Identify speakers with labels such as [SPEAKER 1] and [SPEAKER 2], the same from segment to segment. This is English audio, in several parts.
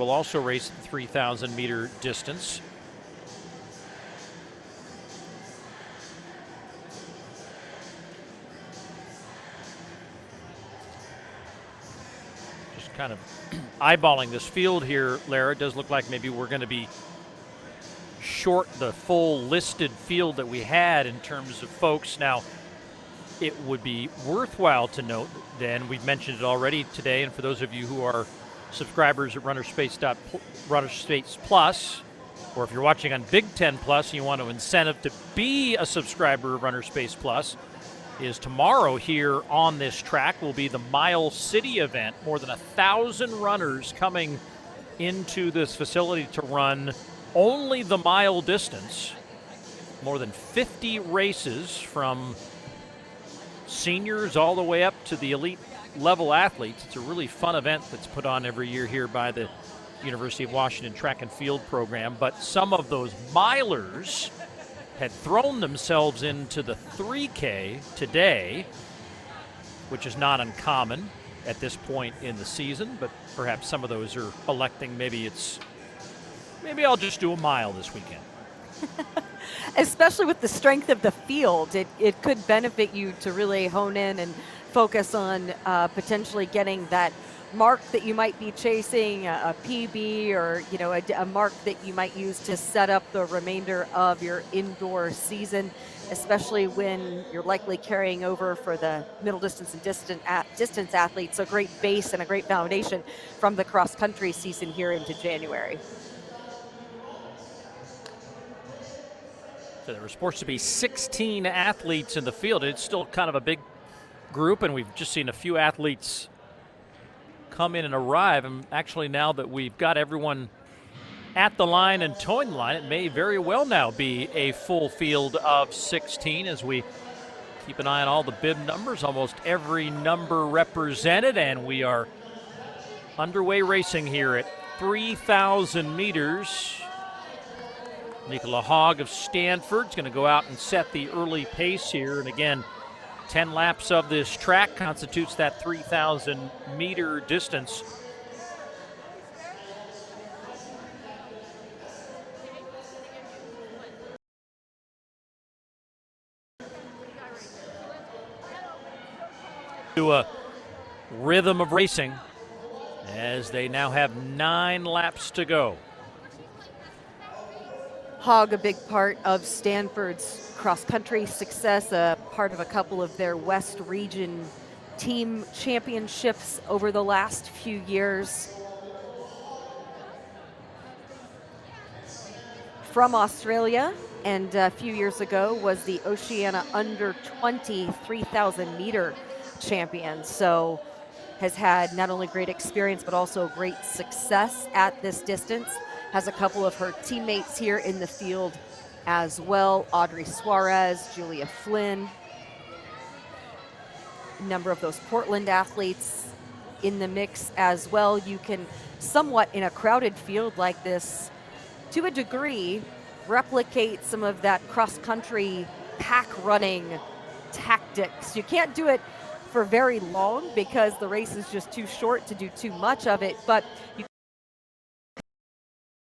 [SPEAKER 1] will also race the 3,000 meter distance. Just kind of eyeballing this field here, Lara, it does look like maybe we're going to be short the full listed field that we had in terms of folks. Now, it would be worthwhile to note, then, we've mentioned it already today, and for those of you who are subscribers at runnerspace Plus, or if you're watching on Big Ten Plus and you want an incentive to be a subscriber of Runnerspace Plus, is tomorrow here on this track will be the Mile City event. More than 1,000 runners coming into this facility to run only the mile distance. More than 50 races from seniors all the way up to the elite level athletes. It's a really fun event that's put on every year here by the University of Washington track and field program. But some of those milers had thrown themselves into the 3K today, which is not uncommon at this point in the season, but perhaps some of those are electing maybe I'll just do a mile this weekend.
[SPEAKER 2] Especially with the strength of the field, it could benefit you to really hone in and focus on potentially getting that mark that you might be chasing, a PB, or a mark that you might use to set up the remainder of your indoor season, especially when you're likely carrying over for the middle distance and distance athletes. So great base and a great foundation from the cross country season here into January.
[SPEAKER 1] So there were supposed to be 16 athletes in the field. It's still kind of a big group, and we've just seen a few athletes come in and arrive. And actually, now that we've got everyone at the line and towing the line, it may very well now be a full field of 16 as we keep an eye on all the bib numbers, almost every number represented, and we are underway racing here at 3,000 meters. Nicola Hogg of Stanford is going to go out and set the early pace here. And again, 10 laps of this track constitutes that 3,000 meter distance. To a rhythm of racing as they now have 9 laps to go.
[SPEAKER 2] Hogg, a big part of Stanford's cross-country success, a part of a couple of their West Region team championships over the last few years. From Australia, and a few years ago was the Oceania Under-20 3,000 meter champion. So has had not only great experience, but also great success at this distance. Has a couple of her teammates here in the field as well. Audrey Suarez, Julia Flynn. A number of those Portland athletes in the mix as well. You can somewhat, in a crowded field like this, to a degree, replicate some of that cross-country pack running tactics. You can't do it for very long because the race is just too short to do too much of it, but you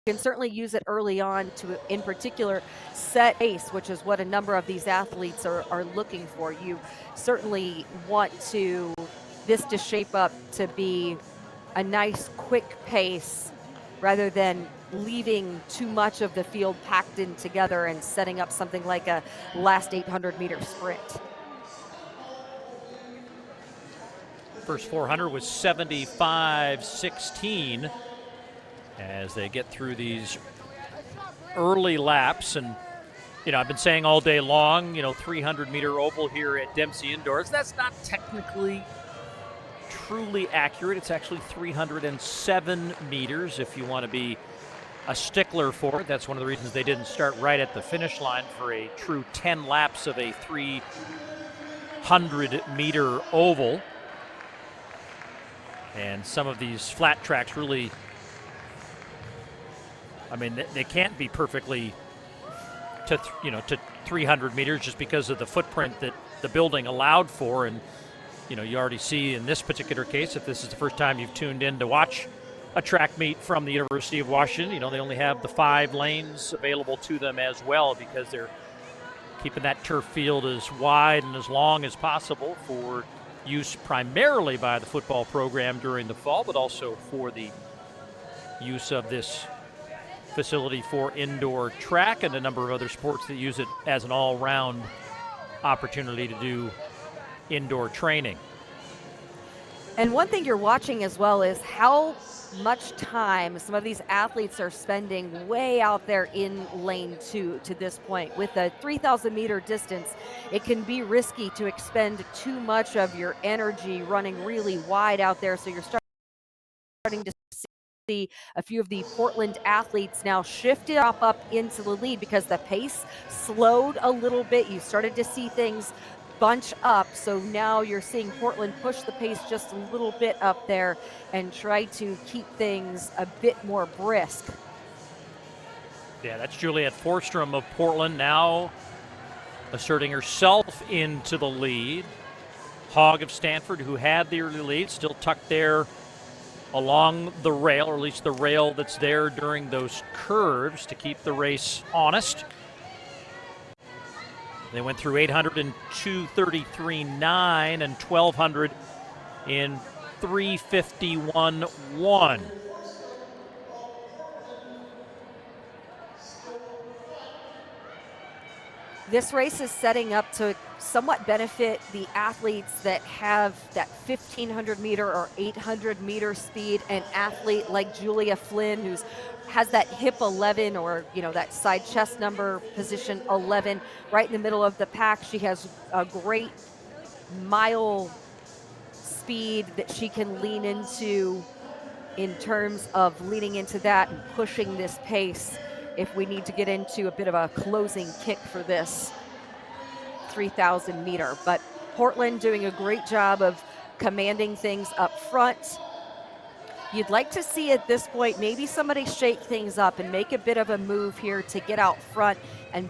[SPEAKER 2] can certainly use it early on to, in particular, set pace, which is what a number of these athletes are looking for. You certainly want this to shape up to be a nice, quick pace rather than leaving too much of the field packed in together and setting up something like a last 800-meter sprint.
[SPEAKER 1] First 400 was 75.16 as they get through these early laps. And, I've been saying all day long, 300-meter oval here at Dempsey Indoors. That's not technically truly accurate. It's actually 307 meters if you want to be a stickler for it. That's one of the reasons they didn't start right at the finish line for a true 10 laps of a 300-meter oval. And some of these flat tracks really, they can't be perfectly to 300 meters just because of the footprint that the building allowed for. And, you already see in this particular case, if this is the first time you've tuned in to watch a track meet from the University of Washington. You know, they only have the 5 lanes available to them as well because they're keeping that turf field as wide and as long as possible for use primarily by the football program during the fall, but also for the use of this facility for indoor track and a number of other sports that use it as an all-round opportunity to do indoor training.
[SPEAKER 2] And one thing you're watching as well is how much time some of these athletes are spending way out there in lane 2 to this point. With a 3,000 meter distance, it can be risky to expend too much of your energy running really wide out there. So you're starting to see a few of the Portland athletes now shifted up into the lead because the pace slowed a little bit. You started to see things bunch up, so now you're seeing Portland push the pace just a little bit up there and try to keep things a bit more brisk.
[SPEAKER 1] Yeah, that's Juliet Forstrom of Portland now asserting herself into the lead. Hogg of Stanford, who had the early lead, still tucked there along the rail, or at least the rail that's there during those curves to keep the race honest. They went through 800 in 2:33.9 and 1,200 in 3:51.1.
[SPEAKER 2] This race is setting up to somewhat benefit the athletes that have that 1,500 meter or 800 meter speed. An athlete like Julia Flynn, who has that hip 11 or, you know, that side chest number position 11 right in the middle of the pack. She has a great mile speed that she can lean into in terms of leaning into that and pushing this pace if we need to get into a bit of a closing kick for this 3,000 meter. But Portland doing a great job of commanding things up front. You'd like to see at this point maybe somebody shake things up and make a bit of a move here to get out front and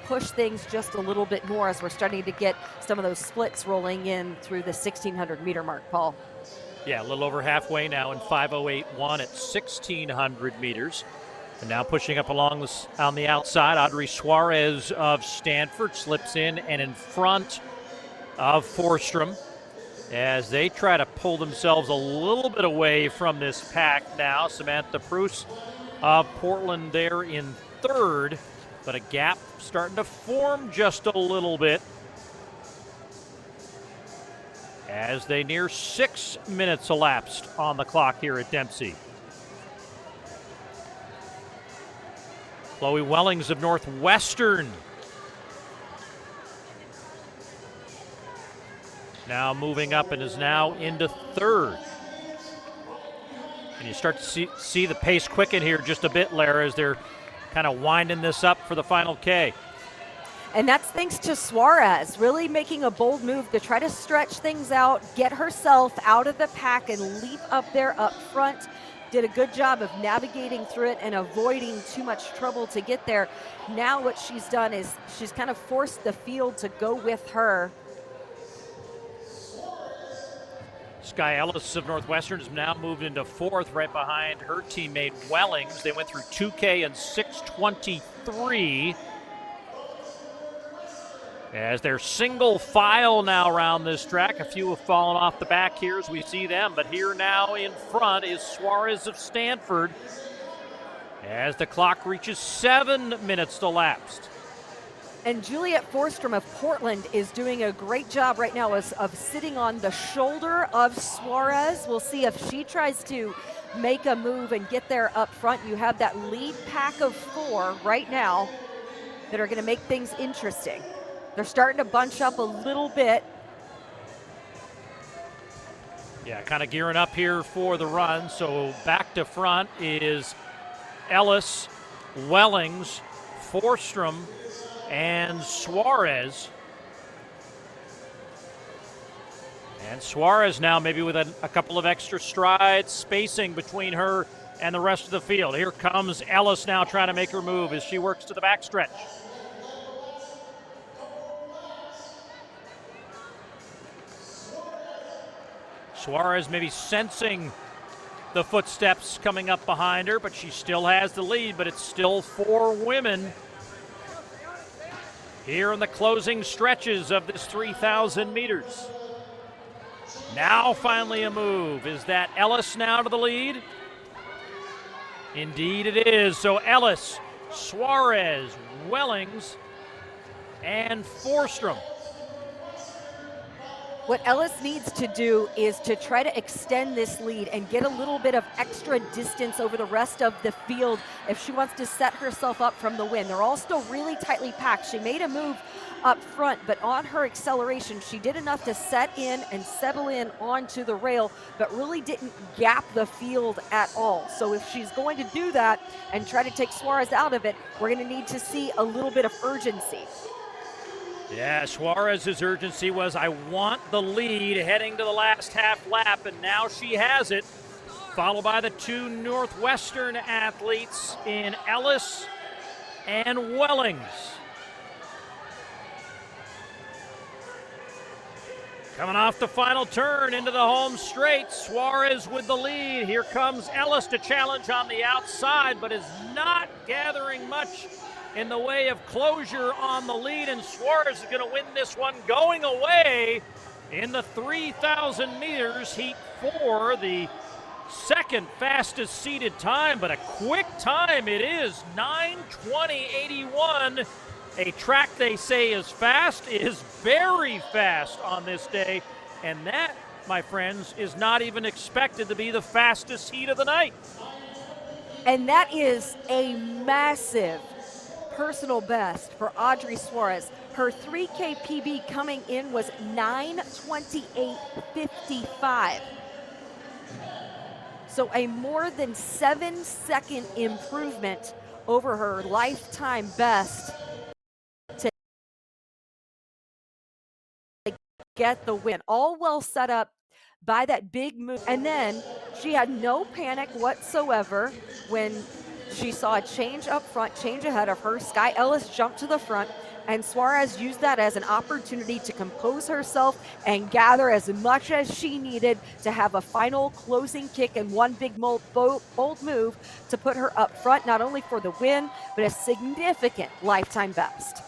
[SPEAKER 2] push things just a little bit more as we're starting to get some of those splits rolling in through the 1,600 meter mark, Paul.
[SPEAKER 1] Yeah, a little over halfway now in 5:08.1 at 1,600 meters. And now pushing up along on the outside, Audrey Suarez of Stanford slips in front of Forstrom as they try to pull themselves a little bit away from this pack now. Samantha Pruce of Portland there in third, but a gap starting to form just a little bit as they near 6 minutes elapsed on the clock here at Dempsey. Chloe Wellings of Northwestern now moving up and is now into third. And you start to see the pace quicken here just a bit, Lara, as they're kind of winding this up for the final K.
[SPEAKER 2] And that's thanks to Suarez really making a bold move to try to stretch things out, get herself out of the pack and leap up there up front. Did a good job of navigating through it and avoiding too much trouble to get there. Now what she's done is she's kind of forced the field to go with her.
[SPEAKER 1] Sky Ellis of Northwestern has now moved into fourth right behind her teammate Wellings. They went through 2K in 6:23. As they're single file now around this track. A few have fallen off the back here as we see them, but here now in front is Suarez of Stanford as the clock reaches 7 minutes elapsed.
[SPEAKER 2] And Juliet Forstrom of Portland is doing a great job right now of sitting on the shoulder of Suarez. We'll see if she tries to make a move and get there up front. You have that lead pack of 4 right now that are going to make things interesting. They're starting to bunch up a little bit.
[SPEAKER 1] Yeah, kind of gearing up here for the run. So back to front is Ellis, Wellings, Forstrom, and Suarez. And Suarez now maybe with a couple of extra strides, spacing between her and the rest of the field. Here comes Ellis now trying to make her move as she works to the backstretch. Suarez maybe sensing the footsteps coming up behind her, but she still has the lead, but it's still 4 women here in the closing stretches of this 3,000 meters. Now finally a move. Is that Ellis now to the lead? Indeed it is. So Ellis, Suarez, Wellings, and Forsstrom.
[SPEAKER 2] What Ellis needs to do is to try to extend this lead and get a little bit of extra distance over the rest of the field if she wants to set herself up from the win. They're all still really tightly packed. She made a move up front, but on her acceleration, she did enough to set in and settle in onto the rail, but really didn't gap the field at all. So if she's going to do that and try to take Suarez out of it, we're going to need to see a little bit of urgency.
[SPEAKER 1] Yeah, Suarez's urgency was, I want the lead heading to the last half lap, and now she has it, followed by the 2 Northwestern athletes in Ellis and Wellings. Coming off the final turn into the home straight, Suarez with the lead. Here comes Ellis to challenge on the outside, but is not gathering much in the way of closure on the lead, and Suarez is going to win this one going away in the 3,000 meters, heat 4, the second fastest seeded time, but a quick time it is, 9:20.81. A track they say is fast is very fast on this day, and that, my friends, is not even expected to be the fastest heat of the night.
[SPEAKER 2] And that is a massive personal best for Audrey Suarez. Her 3K PB coming in was 9:28.55. So a more than 7-second improvement over her lifetime best to get the win. All well set up by that big move. And then she had no panic whatsoever when she saw a change up front, change ahead of her. Sky Ellis jumped to the front, and Suarez used that as an opportunity to compose herself and gather as much as she needed to have a final closing kick and one big bold move to put her up front, not only for the win, but a significant lifetime best.